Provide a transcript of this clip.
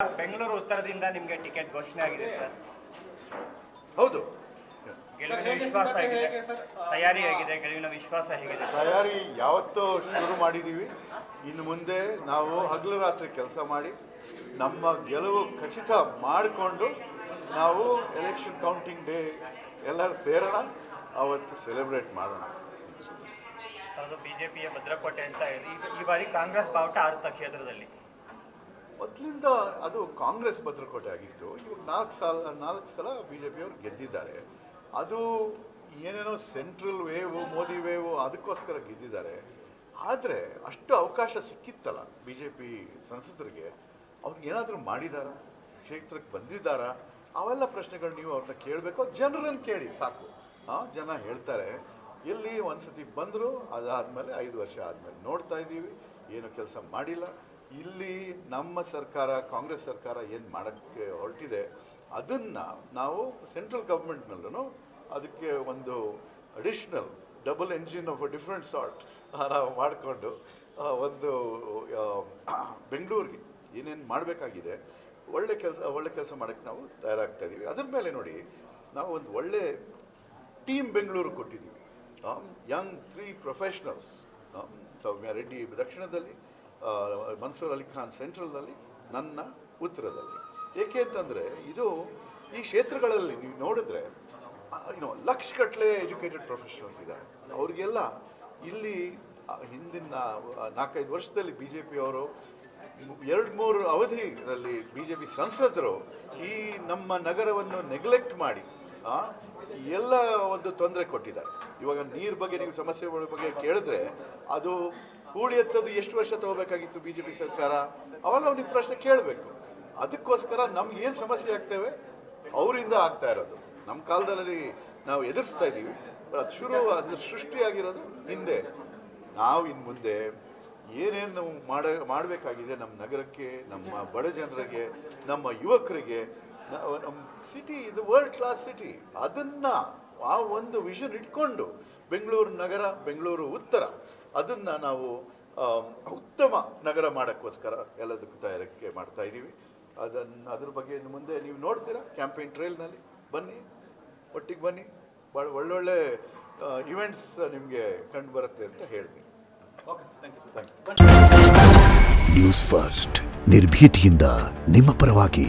ಬೆಂಗಳೂರು ಉತ್ತರದಿಂದ ನಿಮಗೆ ಟಿಕೆಟ್ ಘೋಷಣೆ ಆಗಿದೆ ಸರ್. ಹೌದು, ಗೆಲುವಿನ ವಿಶ್ವಾಸ ಹೇಗಿದೆ? ತಯಾರಿ ಹೇಗಿದೆ? ಗೆಲುವಿನ ವಿಶ್ವಾಸ ಹೇಗಿದೆ? ತಯಾರಿ ಯಾವತ್ತೂ ಶುರು ಮಾಡಿದ್ದೀವಿ. ಇನ್ನು ಮುಂದೆ ನಾವು ಹಗಲು ರಾತ್ರಿ ಕೆಲಸ ಮಾಡಿ ನಮ್ಮ ಗೆಲುವು ಖಚಿತ ಮಾಡಿಕೊಂಡು ನಾವು ಎಲೆಕ್ಷನ್ ಕೌಂಟಿಂಗ್ ಡೇ ಎಲ್ಲರೂ ಸೇರೋಣ, ಅವತ್ತು ಸೆಲೆಬ್ರೇಟ್ ಮಾಡೋಣ. ಅದು ಬಿಜೆಪಿಯ ಭದ್ರಕೋಟೆ ಅಂತ ಹೇಳಿ ಈ ಬಾರಿ ಕಾಂಗ್ರೆಸ್ ಬಾವುಟ ಆರುತ್ತ ಕ್ಷೇತ್ರದಲ್ಲಿ ಮೊದಲಿಂದ ಅದು ಕಾಂಗ್ರೆಸ್ ಭದ್ರಕೋಟೆ ಆಗಿತ್ತು. ಇವಾಗ 4 ಸಲ ಬಿಜೆಪಿಯವರು ಗೆದ್ದಿದ್ದಾರೆ. ಅದು ಏನೇನೋ ಸೆಂಟ್ರಲ್ ವೇವು, ಮೋದಿ ವೇವು, ಅದಕ್ಕೋಸ್ಕರ ಗೆದ್ದಿದ್ದಾರೆ. ಆದರೆ ಅಷ್ಟು ಅವಕಾಶ ಸಿಕ್ಕಿತ್ತಲ್ಲ ಬಿಜೆಪಿ ಸಂಸದರಿಗೆ, ಅವ್ರಿಗೆ ಏನಾದರೂ ಮಾಡಿದಾರ, ಕ್ಷೇತ್ರಕ್ಕೆ ಬಂದಿದ್ದಾರಾ, ಅವೆಲ್ಲ ಪ್ರಶ್ನೆಗಳು ನೀವು ಅವ್ರನ್ನ ಕೇಳಬೇಕು. ಜನರನ್ನು ಕೇಳಿ ಸಾಕು. ಜನ ಹೇಳ್ತಾರೆ. ಎಲ್ಲಿ ಒಂದ್ಸತಿ ಬಂದರು, ಅದಾದಮೇಲೆ 5 ವರ್ಷ ಆದಮೇಲೆ ನೋಡ್ತಾ ಇದ್ದೀವಿ, ಏನು ಕೆಲಸ ಮಾಡಿಲ್ಲ. ಇಲ್ಲಿ ನಮ್ಮ ಸರ್ಕಾರ, ಕಾಂಗ್ರೆಸ್ ಸರ್ಕಾರ ಏನು ಮಾಡೋಕ್ಕೆ ಹೊರಟಿದೆ, ಅದನ್ನು ನಾವು ಸೆಂಟ್ರಲ್ ಗೌರ್ಮೆಂಟ್ನಲ್ಲೂ ಅದಕ್ಕೆ ಒಂದು additional double engine of a different sort ನಾವು ಮಾಡಿಕೊಂಡು ಒಂದು ಬೆಂಗಳೂರಿಗೆ ಏನೇನು ಮಾಡಬೇಕಾಗಿದೆ ಒಳ್ಳೆ ಕೆಲಸ ಮಾಡೋಕ್ಕೆ ನಾವು ತಯಾರಾಗ್ತಾ ಇದ್ದೀವಿ. ಅದ್ರ ಮೇಲೆ ನೋಡಿ, ನಾವು ಒಂದು ಒಳ್ಳೆ ಟೀಮ್ ಬೆಂಗಳೂರು ಕೊಟ್ಟಿದ್ದೀವಿ. ಯಂಗ್ 3 ಪ್ರೊಫೆಷನಲ್ಸ್, ಸೌಮ್ಯ ರೆಡ್ಡಿ ದಕ್ಷಿಣದಲ್ಲಿ, ಮನ್ಸೂರ್ ಅಲಿ ಖಾನ್ ಸೆಂಟ್ರಲ್ನಲ್ಲಿ, ನನ್ನ ಉತ್ತರದಲ್ಲಿ. ಏಕೆ ಅಂತಂದರೆ ಇದು ಈ ಕ್ಷೇತ್ರಗಳಲ್ಲಿ ನೀವು ನೋಡಿದ್ರೆ ಲಕ್ಷಗಟ್ಟಲೆ ಎಜುಕೇಟೆಡ್ ಪ್ರೊಫೆಷನಲ್ಸ್ ಇದ್ದಾರೆ. ಅವ್ರಿಗೆಲ್ಲ ಇಲ್ಲಿ ಹಿಂದಿನ 4-5 ವರ್ಷದಲ್ಲಿ ಬಿ ಜೆ ಪಿಯವರು 2-3 ಅವಧಿಯಲ್ಲಿ ಬಿ ಜೆ ಪಿ ಸಂಸದರು ಈ ನಮ್ಮ ನಗರವನ್ನು ನೆಗ್ಲೆಕ್ಟ್ ಮಾಡಿ ಎಲ್ಲ ಒಂದು ತೊಂದರೆ ಕೊಟ್ಟಿದ್ದಾರೆ. ಇವಾಗ ನೀರು ಬಗ್ಗೆ ನೀವು ಸಮಸ್ಯೆಗಳ ಬಗ್ಗೆ ಕೇಳಿದ್ರೆ ಅದು ಹೂಳಿ ಎತ್ತದು ಎಷ್ಟು ವರ್ಷ ತಗೋಬೇಕಾಗಿತ್ತು ಬಿ ಜೆ ಪಿ ಸರ್ಕಾರ, ಅವೆಲ್ಲ ಅವ್ನಿಗೆ ಪ್ರಶ್ನೆ ಕೇಳಬೇಕು. ಅದಕ್ಕೋಸ್ಕರ ನಮ್ಗೆ ಏನು ಸಮಸ್ಯೆ ಆಗ್ತೇವೆ ಅವರಿಂದ ಆಗ್ತಾ ಇರೋದು. ನಮ್ಮ ಕಾಲದಲ್ಲಿ ನಾವು ಎದುರಿಸ್ತಾ ಇದ್ದೀವಿ, ಅದು ಸೃಷ್ಟಿಯಾಗಿರೋದು ಹಿಂದೆ. ನಾವು ಇನ್ನು ಮುಂದೆ ಏನೇನು ಮಾಡಬೇಕಾಗಿದೆ ನಮ್ಮ ನಗರಕ್ಕೆ, ನಮ್ಮ ಬಡ ಜನರಿಗೆ, ನಮ್ಮ ಯುವಕರಿಗೆ. ನಮ್ಮ ಸಿಟಿ ಇದು ವರ್ಲ್ಡ್ ಕ್ಲಾಸ್ ಸಿಟಿ. ಅದನ್ನು ಆ ಒಂದು ವಿಷನ್ ಇಟ್ಕೊಂಡು ಬೆಂಗಳೂರು ನಗರ, ಬೆಂಗಳೂರು ಉತ್ತರ, ಅದನ್ನು ನಾವು ಉತ್ತಮ ನಗರ ಮಾಡೋಕ್ಕೋಸ್ಕರ ಎಲ್ಲದಕ್ಕೂ ತಯಾರಿಕೆ ಮಾಡ್ತಾ ಇದ್ದೀವಿ. ಅದ್ರ ಬಗ್ಗೆ ಇನ್ನು ಮುಂದೆ ನೀವು ನೋಡ್ತೀರಾ. ಕ್ಯಾಂಪೇನ್ ಟ್ರೈಲ್ನಲ್ಲಿ ಬನ್ನಿ, ಒಟ್ಟಿಗೆ ಬನ್ನಿ, ಭಾಳ ಒಳ್ಳೊಳ್ಳೆ ಇವೆಂಟ್ಸ್ ನಿಮಗೆ ಕಂಡು ಬರುತ್ತೆ ಅಂತ ಹೇಳ್ತೀನಿ. ನ್ಯೂಸ್ ಫಸ್ಟ್, ನಿರ್ಭೀತಿಯಿಂದ ನಿಮ್ಮ ಪರವಾಗಿ.